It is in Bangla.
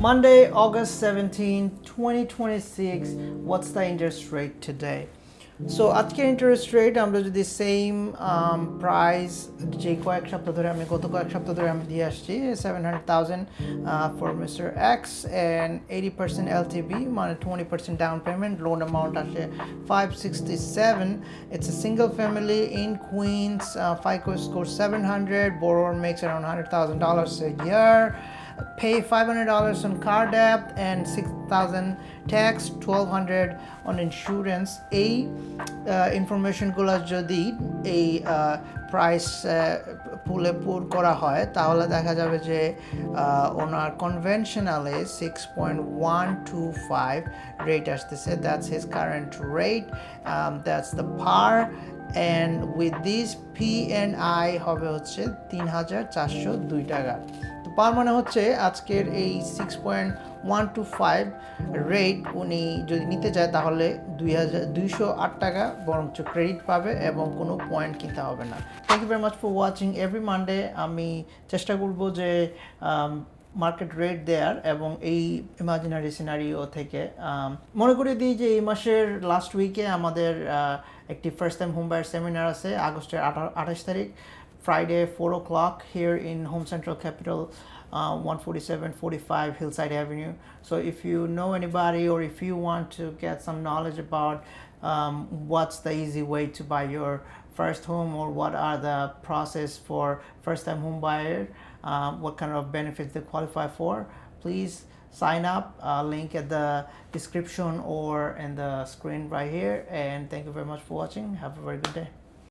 Monday, August 17, 2026. What's the interest rate today? So আজকের ইন্টারেস্ট রেট আমরা যদি সেম প্রাইস যে কয়েক সপ্তাহ ধরে গত কয়েক সপ্তাহ ধরে আমি দিয়ে আসছি 700,000 for mister x and 80% LTV মানে 20% ডাউন পেমেন্ট, লোন অ্যামাউন্ট আসে 567. It's a single family in Queens, FICO score 700, borrower makes around $100,000 a year, pay $500 on car debt and $6,000 tax, $1,200 on insurance. এই ইনফরমেশনগুলো যদি এই প্রাইস পুলে পুর করা হয় তাহলে দেখা যাবে যে ওনার কনভেনশনালে 6.125 রেট আসতেছে। That's his current rate, that's the per, and with this PNI হবে হচ্ছে 3,402 টাকা। তো পার মানে হচ্ছে আজকের এই 6.125 রেট উনি যদি নিতে চায় তাহলে 2,208 টাকা বরঞ্চ ক্রেডিট পাবে এবং কোনো পয়েন্ট কিনতে হবে না। Thank you very much for watching every Monday. আমি চেষ্টা করব যে মার্কেট রেট দেয়ার এবং এই ইমাজিনারি সিনারিও থেকে মনে করিয়ে দিই যে এই মাসের লাস্ট উইকে আমাদের একটি first time home buyer seminar আছে আগস্টের 28 তারিখ, Friday 4 o'clock here in Home Central Capital, 14745 Hillside Avenue. So if you know anybody or if you want to get some knowledge about what's the easy way to buy your first home, or what are the process for first time home buyer, what kind of benefits they qualify for, please sign up. Link at the description or in the screen right here. And thank you very much for watching. Have a very good day.